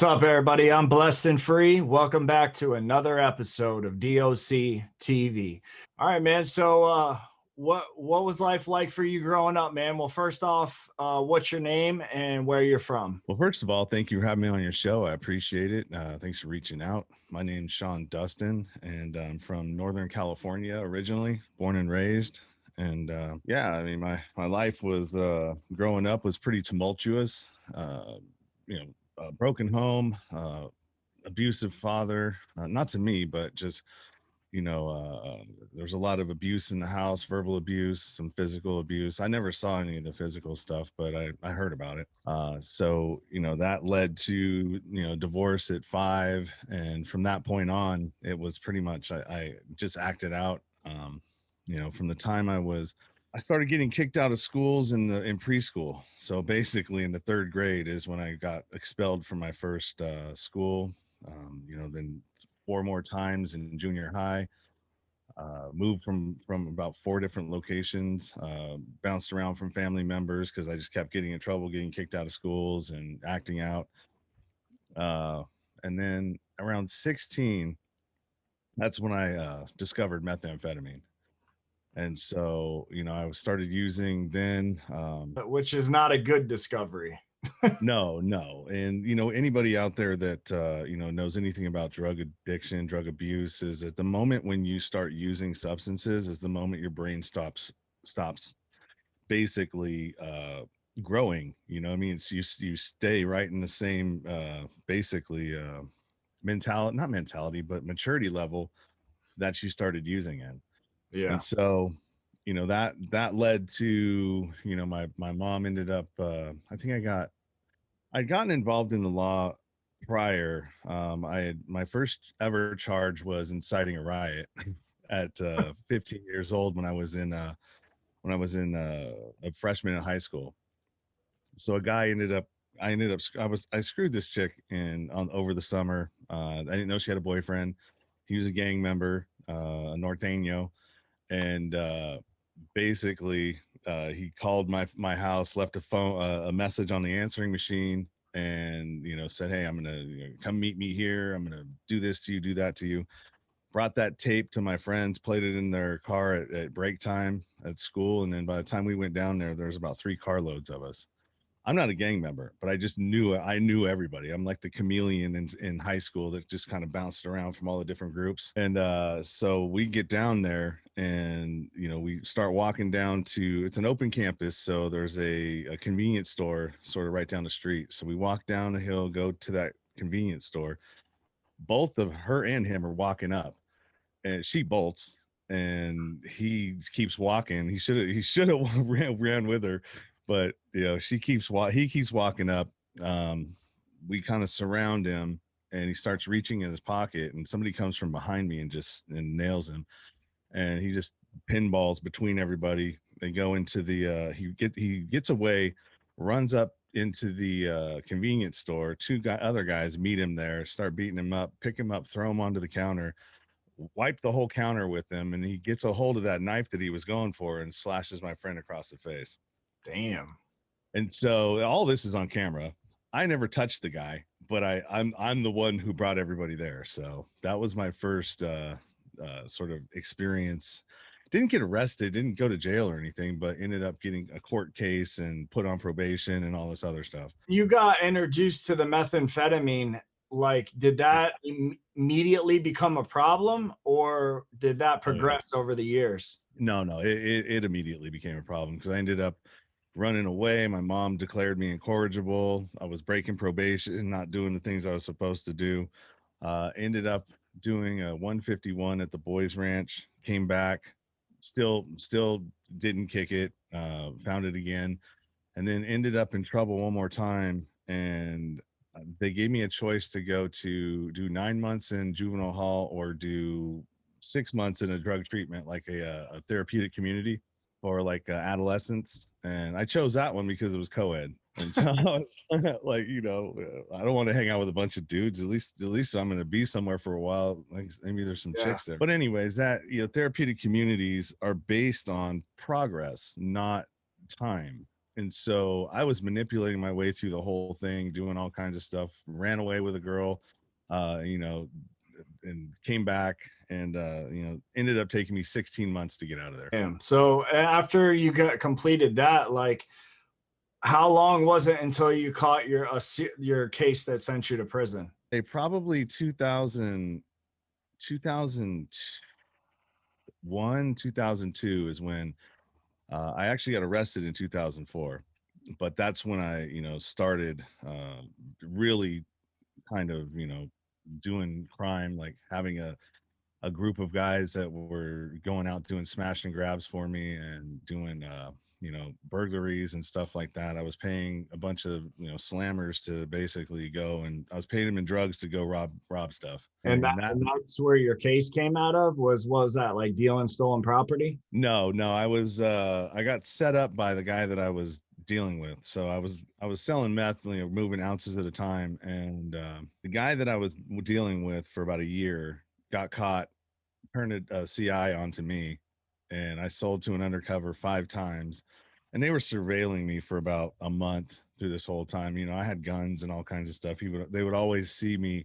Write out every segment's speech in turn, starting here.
What's up, everybody? I'm Blessed and Free. Welcome back to another episode of DOC TV. All right, man. So, what was life like for you growing up, man? Well, first off, what's your name and where you're from? Well, first of all, thank you for having me on your show. I appreciate it. Thanks for reaching out. My name's Sean Dustin, and I'm from Northern California originally, born and raised. And yeah, I mean, my life was growing up was pretty tumultuous. A broken home, abusive father, not to me, but just there's a lot of abuse in the house, verbal abuse, some physical abuse. I never saw any of the physical stuff, but I heard about it. So that led to divorce at 5, and from that point on it was pretty much I just acted out. From the time I started getting kicked out of schools in preschool. So basically in the 3rd grade is when I got expelled from my first school. Then 4 more times in junior high. Moved from about 4 different locations, bounced around from family members because I just kept getting in trouble, getting kicked out of schools and acting out. And then around 16, that's when I discovered methamphetamine. And so, I started using then. Which is not a good discovery. No. And, anybody out there that, knows anything about drug addiction, drug abuse, is at the moment when you start using substances is the moment your brain stops basically growing. I mean, it's you stay right in the same basically not mentality, but maturity level that you started using in. Yeah. And so, that led to, my mom ended up I think I'd gotten involved in the law prior. My first ever charge was inciting a riot at 15 years old when I was in a freshman in high school. So I screwed this chick over the summer. I didn't know she had a boyfriend. He was a gang member, a Norteño, and basically he called my house, left a message on the answering machine, and said, hey, I'm gonna come meet me here, I'm gonna do this to you, do that to you. Brought that tape to my friends, played it in their car at break time at school, and then by the time we went down there was about 3 carloads of us. I'm not a gang member, but I knew everybody. I'm like the chameleon in high school that just kind of bounced around from all the different groups. And so we get down there and, we start walking down to, it's an open campus. So there's a convenience store sort of right down the street. So we walk down the hill, go to that convenience store. Both of her and him are walking up, and she bolts and he keeps walking. He should have ran with her, but he keeps walking up. We kind of surround him, and he starts reaching in his pocket, and somebody comes from behind me and nails him, and he just pinballs between everybody. They go into the he gets away, runs up into the convenience store. 2 other guys meet him there, start beating him up, pick him up, throw him onto the counter, wipe the whole counter with him, and he gets a hold of that knife that he was going for and slashes my friend across the face. Damn. And so all this is on camera. I never touched the guy, but I'm the one who brought everybody there. So that was my first sort of experience. Didn't get arrested, didn't go to jail or anything, but ended up getting a court case and put on probation and all this other stuff. You got introduced to the methamphetamine. Like, did that immediately become a problem, or did that progress over the years? No, it immediately became a problem because I ended up running away. My mom declared me incorrigible. I was breaking probation, not doing the things I was supposed to do. Ended up doing a 151 at the boys ranch, came back, still didn't kick it, found it again, and then ended up in trouble one more time. And they gave me a choice to go to do 9 months in juvenile hall or do 6 months in a drug treatment, like a therapeutic community for like adolescents. And I chose that one because it was co-ed. And so I was like, I don't want to hang out with a bunch of dudes. At least I'm going to be somewhere for a while. Like maybe there's some chicks there. But anyways, that, therapeutic communities are based on progress, not time. And so I was manipulating my way through the whole thing, doing all kinds of stuff, ran away with a girl, you know, and came back and, you know, ended up taking me 16 months to get out of there. Damn. So after you got completed that, like, how long was it until you caught your case that sent you to prison? They probably 2001, 2002 is when I actually got arrested in 2004. But that's when I, you know, started really kind of, you know, doing crime, like having a group of guys that were going out doing smash and grabs for me and doing you know, burglaries and stuff like that. I was paying a bunch of, you know, slammers to basically go, and I was paying them in drugs to go rob stuff. And And that, that's where your case came out of, was what was that, like dealing stolen property? no, I was I got set up by the guy that I was dealing with. So I was selling meth, you know, moving ounces at a time, and the guy that I was dealing with for about a year got caught, turned a CI onto me, and I sold to an undercover 5 times, and they were surveilling me for about a month through this whole time. You know, I had guns and all kinds of stuff. They would always see me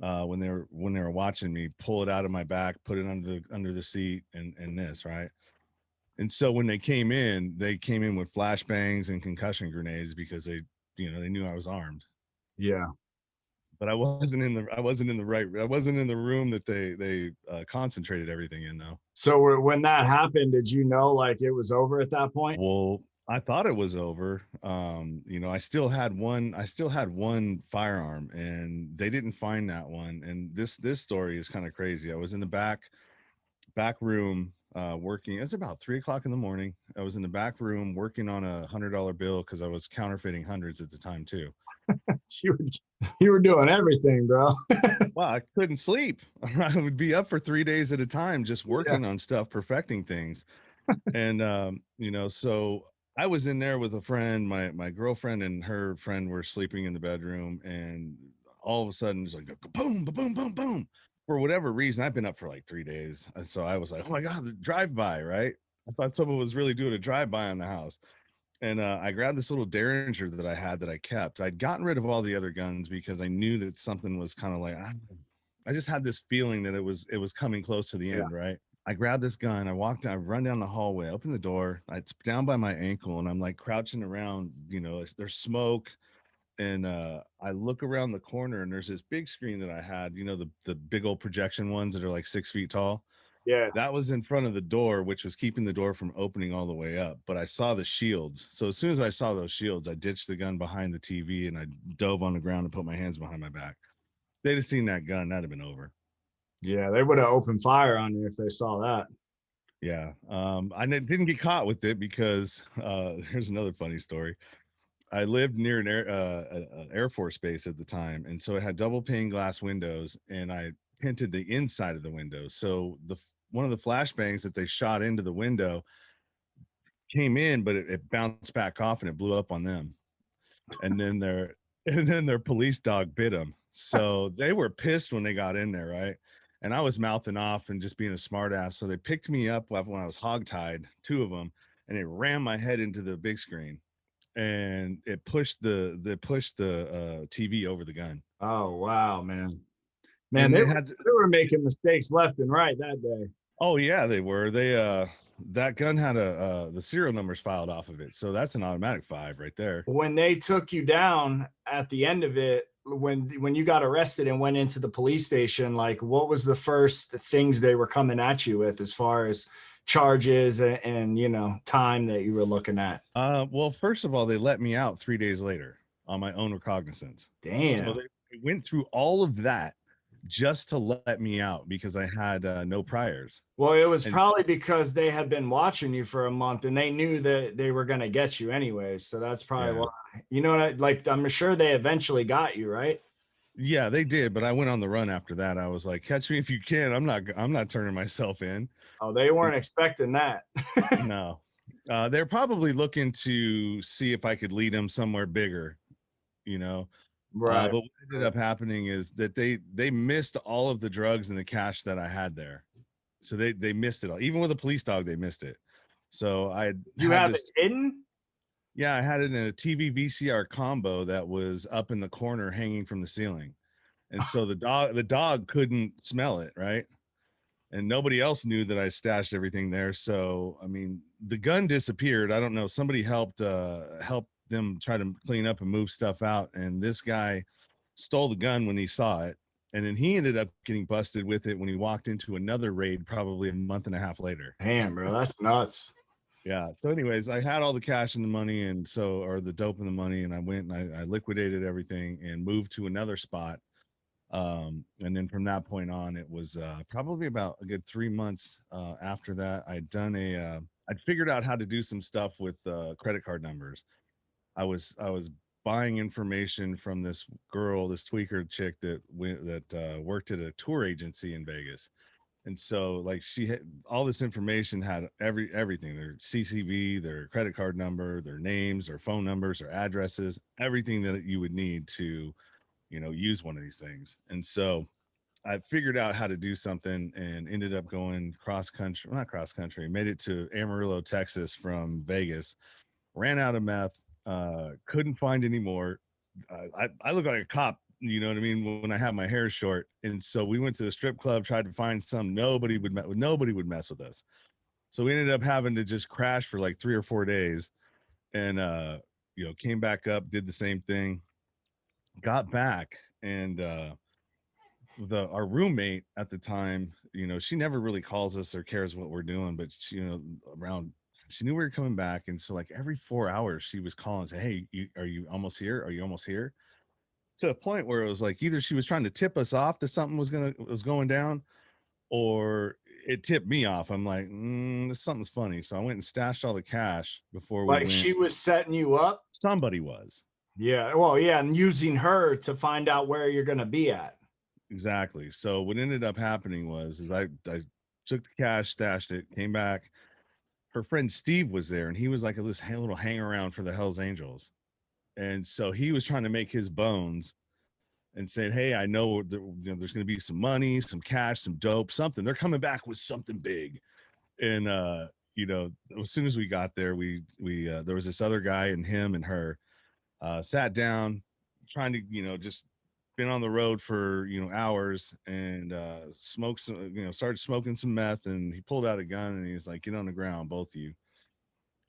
when they were watching me, pull it out of my back, put it under the seat, and this, right. And so when they came in with flashbangs and concussion grenades because they, you know, they knew I was armed. Yeah. But I wasn't in the room that they concentrated everything in, though. So when that happened, did you know like it was over at that point? Well, I thought it was over. You know, I still had one firearm, and they didn't find that one. And this story is kind of crazy. I was in the back room working. It was about 3 o'clock in the morning. I was in the back room working on $100 bill because I was counterfeiting hundreds at the time too. You were doing everything, bro. Well, I couldn't sleep. I would be up for 3 days at a time just Yeah. working on stuff, perfecting things. And you know, so I was in there with a friend. My girlfriend and her friend were sleeping in the bedroom, and all of a sudden it's like boom, boom, boom, boom. For whatever reason, I've been up for like 3 days. And so I was like, oh my God, the drive-by, right? I thought someone was really doing a drive-by on the house. And I grabbed this little Derringer that I had that I kept. I'd gotten rid of all the other guns because I knew that something was kind of like, I just had this feeling that it was coming close to the Yeah. end, right? I grabbed this gun, I run down the hallway, open the door, it's down by my ankle, and I'm like crouching around, you know, there's smoke. And I look around the corner, and there's this big screen that I had, you know, the big old projection ones that are like 6 feet tall. Yeah. That was in front of the door, which was keeping the door from opening all the way up. But I saw the shields. So as soon as I saw those shields, I ditched the gun behind the TV and I dove on the ground and put my hands behind my back. They'd have seen that gun, that'd have been over. Yeah, they would have opened fire on you if they saw that. Yeah. I didn't get caught with it because here's another funny story. I lived near an Air Force base at the time, and so it had double pane glass windows, and I tinted the inside of the window. So one of the flashbangs that they shot into the window came in, but it bounced back off and it blew up on them. And then their and then their police dog bit them. So they were pissed when they got in there, right? And I was mouthing off and just being a smartass. So they picked me up when I was hogtied, two of them, and it rammed my head into the big screen, and it pushed the TV over the gun. Oh wow, man. Man, And they they were, had they were making mistakes left and right that day. Oh yeah, they were. That gun had the serial numbers filed off of it. So that's an automatic 5 right there. When they took you down at the end of it, when you got arrested and went into the police station, like what was the first things they were coming at you with as far as charges and you know, time that you were looking at? Well, first of all, they let me out 3 days later on my own recognizance. So Damn. they went through all of that just to let me out because I had no priors. Well, it was And probably because they had been watching you for a month and they knew that they were going to get you anyway. So that's probably yeah, why. You know what like I'm sure they eventually got you, right? yeah, they did. But I went on the run after that. I was like, catch me if you can. I'm not turning myself in. Oh, they weren't expecting that. No. They're probably looking to see if I could lead them somewhere bigger, you know. Right. But what ended up happening is that they missed all of the drugs and the cash that I had there. So they missed it all. Even with a police dog, they missed it. So I You had have it this. hidden? Yeah, I had it in a TV VCR combo that was up in the corner hanging from the ceiling. And so the dog couldn't smell it, right? And nobody else knew that I stashed everything there. So, I mean, the gun disappeared. I don't know. Somebody helped them try to clean up and move stuff out. And this guy stole the gun when he saw it. And then he ended up getting busted with it when he walked into another raid probably a month and a half later. Damn, bro, that's nuts. Yeah. So, anyways, I had all the cash and the money or the dope and the money, and I went and I liquidated everything and moved to another spot. And then from that point on, it was probably about a good 3 months after that. I'd figured out how to do some stuff with credit card numbers. I was buying information from this girl, this tweaker chick that worked at a tour agency in Vegas. And so like she had all this information, had everything, their CCV, their credit card number, their names, their phone numbers, their addresses, everything that you would need to, use one of these things. And so I figured out how to do something and ended up going cross country, well, not cross country, made it to Amarillo, Texas from Vegas, ran out of meth, couldn't find any more. I look like a cop, you know what I mean, when I have my hair short. And so we went to the strip club, tried to find some. Nobody would mess with us. So we ended up having to just crash for like 3 or 4 days, and came back up, did the same thing, got back, and our roommate at the time, she never really calls us or cares what we're doing, but she, around she knew we were coming back, and so like every 4 hours she was calling, say, hey, are you almost here, are you almost here, to a point where it was like either she was trying to tip us off that something was going down, or it tipped me off. I'm like, something's funny. So I went and stashed all the cash before we Like went. she was setting you up. Somebody was. Yeah. Well, yeah, and using her to find out where you're gonna be at. Exactly. So what ended up happening is I took the cash, stashed it, came back. Her friend Steve was there, and he was like this little hang around for the Hells Angels. And so he was trying to make his bones and saying, hey, I know, there's going to be some money, some cash, some dope, something. They're coming back with something big. And, as soon as we got there, there was this other guy, and him and her sat down, trying to, just been on the road for, hours, and smoked some, started smoking some meth, and he pulled out a gun and he's like, get on the ground, both of you.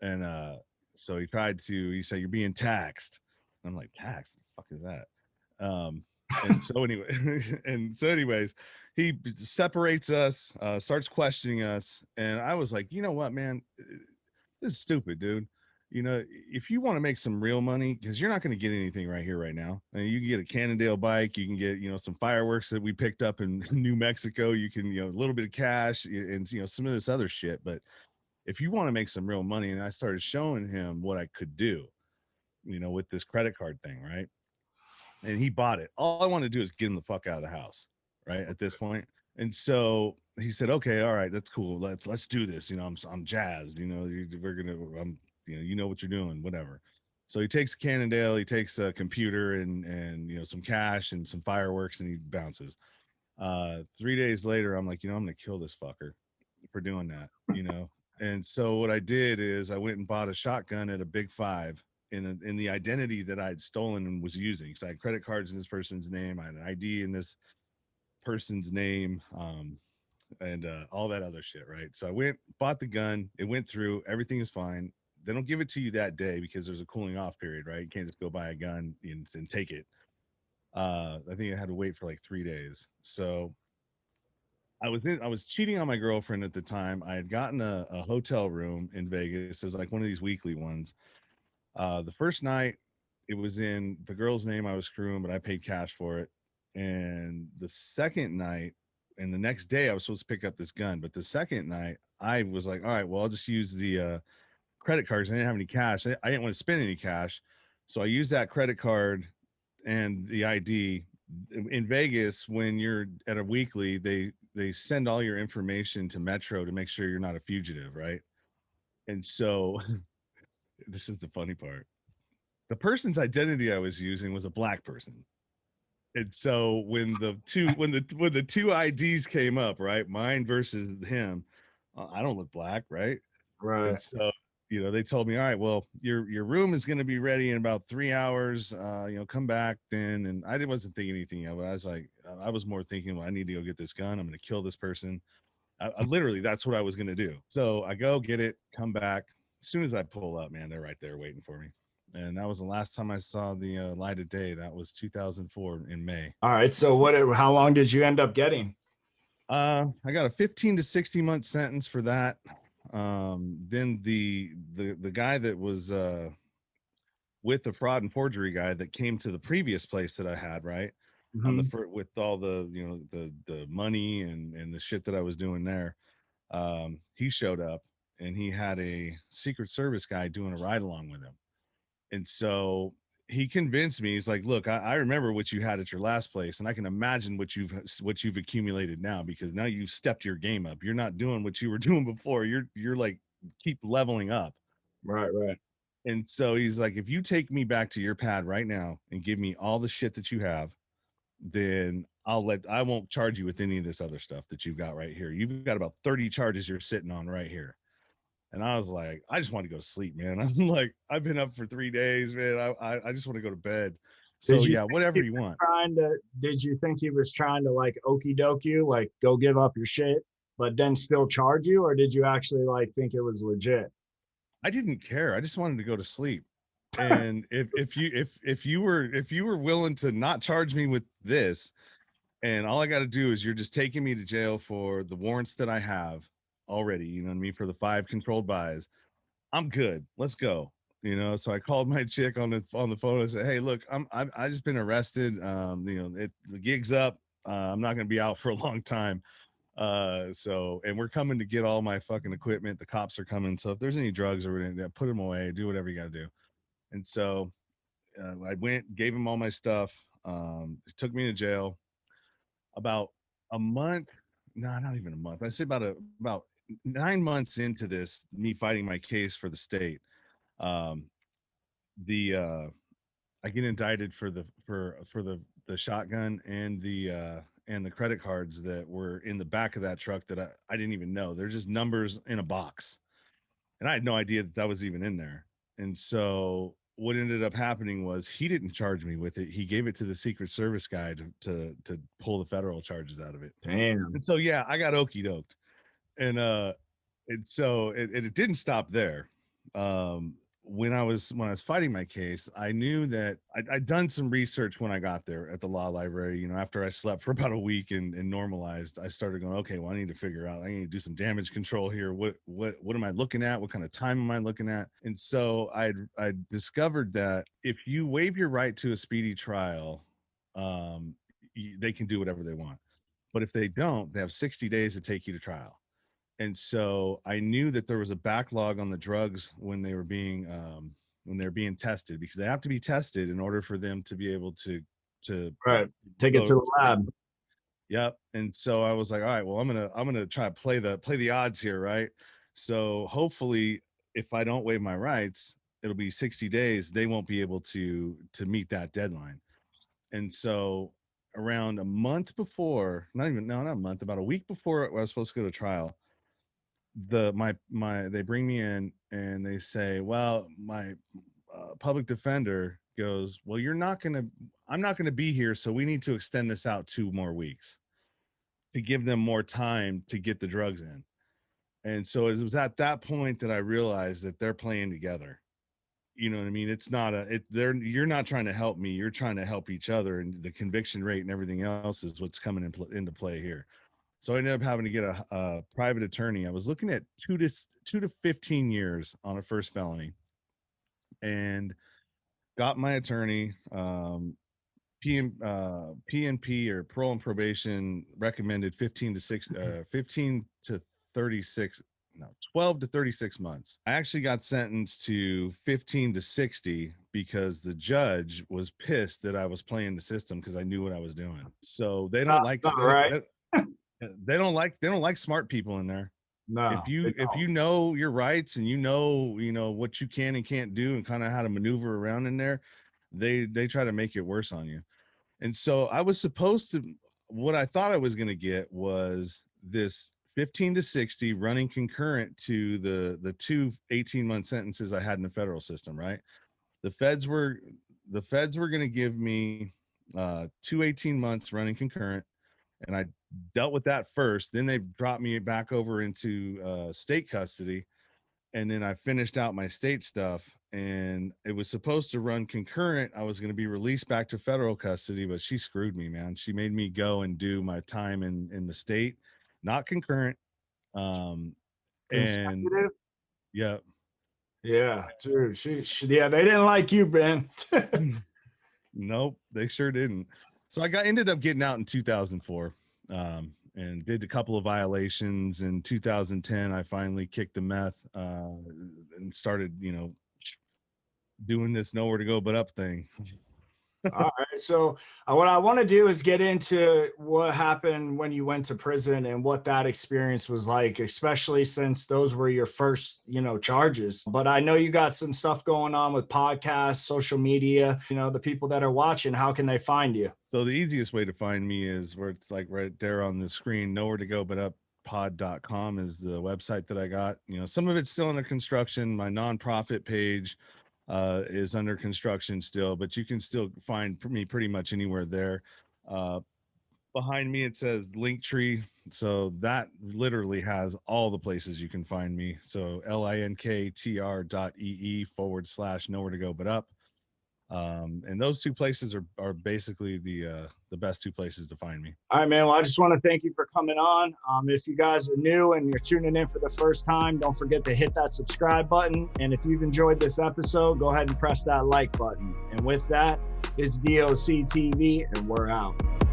And so he said, you're being taxed. And I'm like, taxed? What the fuck is that? And so anyway, anyways, he separates us, starts questioning us. And I was like, you know what, man, this is stupid, dude. If you want to make some real money, because you're not going to get anything right here, right now. I mean, you can get a Cannondale bike, you can get, some fireworks that we picked up in New Mexico. You can, a little bit of cash and, some of this other shit. But if you want to make some real money, and I started showing him what I could do, with this credit card thing, right? And he bought it. All I want to do is get him the fuck out of the house, right? At this point. And so he said, okay, all right, that's cool. Let's do this. I'm jazzed, we're gonna, you know what you're doing, whatever. So he takes Cannondale, he takes a computer and some cash and some fireworks, and he bounces. 3 days later, I'm like, I'm gonna kill this fucker for doing that. And so what I did is I went and bought a shotgun at a Big Five in the identity that I had stolen and was using. So I had credit cards in this person's name, I had an ID in this person's name, and all that other shit, right? So I went, bought the gun, it went through, everything is fine. They don't give it to you that day because there's a cooling off period, right? You can't just go buy a gun and take it. I think I had to wait for like 3 days. So I was cheating on my girlfriend at the time. I had gotten a hotel room in Vegas. It was like one of these weekly ones. The first night, it was in the girl's name. I was screwing, but I paid cash for it. And the second night, and the next day, I was supposed to pick up this gun. But the second night, I was like, all right, well, I'll just use the credit cards. I didn't have any cash. I didn't want to spend any cash. So I used that credit card and the ID. In Vegas, when you're at a weekly, they send all your information to Metro to make sure you're not a fugitive, right? And so this is the funny part. The person's identity I was using was a black person. And so when the two IDs came up, right, mine versus him, I don't look black, right? And Right. so they told me, all right, well, your room is going to be ready in about 3 hours. Come back then. And I wasn't thinking anything of it. I was like, I was more thinking, well, I need to go get this gun. I'm going to kill this person. I literally, that's what I was going to do. So I go get it, come back. As soon as I pull up, man, they're right there waiting for me. And that was the last time I saw the light of day. That was 2004 in May. All right. So how long did you end up getting? I got a 15 to 60 month sentence for that. Then the guy that was with the fraud and forgery guy that came to the previous place that I had, right? On the with all the the money and the shit that I was doing there. He showed up and he had a Secret Service guy doing a ride along with him. And so he convinced me. He's like, look, I remember what you had at your last place, and I can imagine what you've accumulated now, because now you've stepped your game up. You're not doing what you were doing before. You're like keep leveling up. Right, right. And so he's like, if you take me back to your pad right now and give me all the shit that you have, then I won't charge you with any of this other stuff that you've got right here. You've got about 30 charges you're sitting on right here. And I was like, I just want to go to sleep, man. I'm like, I've been up for 3 days, man. I just want to go to bed. So yeah, whatever you want. Did you think he was trying to like okey doke you, like go give up your shit, but then still charge you? Or did you actually like think it was legit? I didn't care. I just wanted to go to sleep. And if you were willing to not charge me with this, and all I got to do is you're just taking me to jail for the warrants that I have already, you know what I mean, for the 5 controlled buys, I'm good. Let's go. So I called my chick on the phone and said, hey, look, I just been arrested. The gig's up. I'm not gonna be out for a long time. And we're coming to get all my fucking equipment. The cops are coming. So if there's any drugs or anything, put them away, do whatever you gotta do. And so I went, gave him all my stuff. It took me to jail about a month. No, not even a month. I say about 9 months into this, me fighting my case for the state. Um, the I get indicted for the shotgun and the credit cards that were in the back of that truck that I didn't even know. They're just numbers in a box, and I had no idea that was even in there. And so what ended up happening was he didn't charge me with it. He gave it to the Secret Service guy to pull the federal charges out of it. Damn. And so yeah, I got okey doked. And so it didn't stop there. When I was fighting my case, I knew that I'd done some research when I got there at the law library. After I slept for about a week and normalized, I started going, okay, well, I need to figure out, I need to do some damage control here. What am I looking at? What kind of time am I looking at? And so I discovered that if you waive your right to a speedy trial, they can do whatever they want. But if they don't, they have 60 days to take you to trial. And so I knew that there was a backlog on the drugs when they were being tested, because they have to be tested in order for them to be able to right, take it to the lab. Yep. And so I was like, all right, well, I'm gonna try to play the odds here, right? So hopefully, if I don't waive my rights, it'll be 60 days. They won't be able to meet that deadline. And so around a month before, not a month, about a week before I was supposed to go to trial, they bring me in and they say, well, my public defender goes, well, I'm not gonna be here, so we need to extend this out 2 more weeks to give them more time to get the drugs in. And so it was at that point that I realized that they're playing together. You know what I mean? It's not you're not trying to help me, you're trying to help each other, and the conviction rate and everything else is what's coming into play here. So I ended up having to get a private attorney. I was looking at 2 to 15 years on a first felony, and got my attorney. PNP, or parole and probation, recommended 15 to 36, no, 12 to 36 months. I actually got sentenced to 15 to 60 because the judge was pissed that I was playing the system, because I knew what I was doing. So they don't like right. they don't like smart people in there. No, if you know your rights, and you know what you can and can't do, and kind of how to maneuver around in there, they try to make it worse on you. And so I was supposed to, what I thought I was going to get was this 15 to 60 running concurrent to the two 18-month sentences I had in the federal system, right? The feds were going to give me 2 18 months running concurrent, and I dealt with that first. Then they dropped me back over into state custody, and then I finished out my state stuff, and it was supposed to run concurrent. I was going to be released back to federal custody, but she screwed me, man. She made me go and do my time in the state, not concurrent. And Consecutive? yeah, Yeah, dude. Yeah, they didn't like you, Ben. nope, they sure didn't. So ended up getting out in 2004, and did a couple of violations. In 2010, I finally kicked the meth, and started, doing this nowhere to go but up thing. All right. So what I want to do is get into what happened when you went to prison and what that experience was like, especially since those were your first, charges. But I know you got some stuff going on with podcasts, social media, the people that are watching, how can they find you? So the easiest way to find me is where it's like right there on the screen, nowhere to go but up pod.com is the website that I got. Some of it's still under construction. My nonprofit page is under construction still, but you can still find me pretty much anywhere there. Behind me, it says Linktree. So that literally has all the places you can find me. So linktr.ee/nowhere to go but up. And those two places are basically the best two places to find me. All right, man. Well, I just want to thank you for coming on. If you guys are new and you're tuning in for the first time, don't forget to hit that subscribe button. And if you've enjoyed this episode, go ahead and press that like button. And with that, it's DOC TV, and we're out.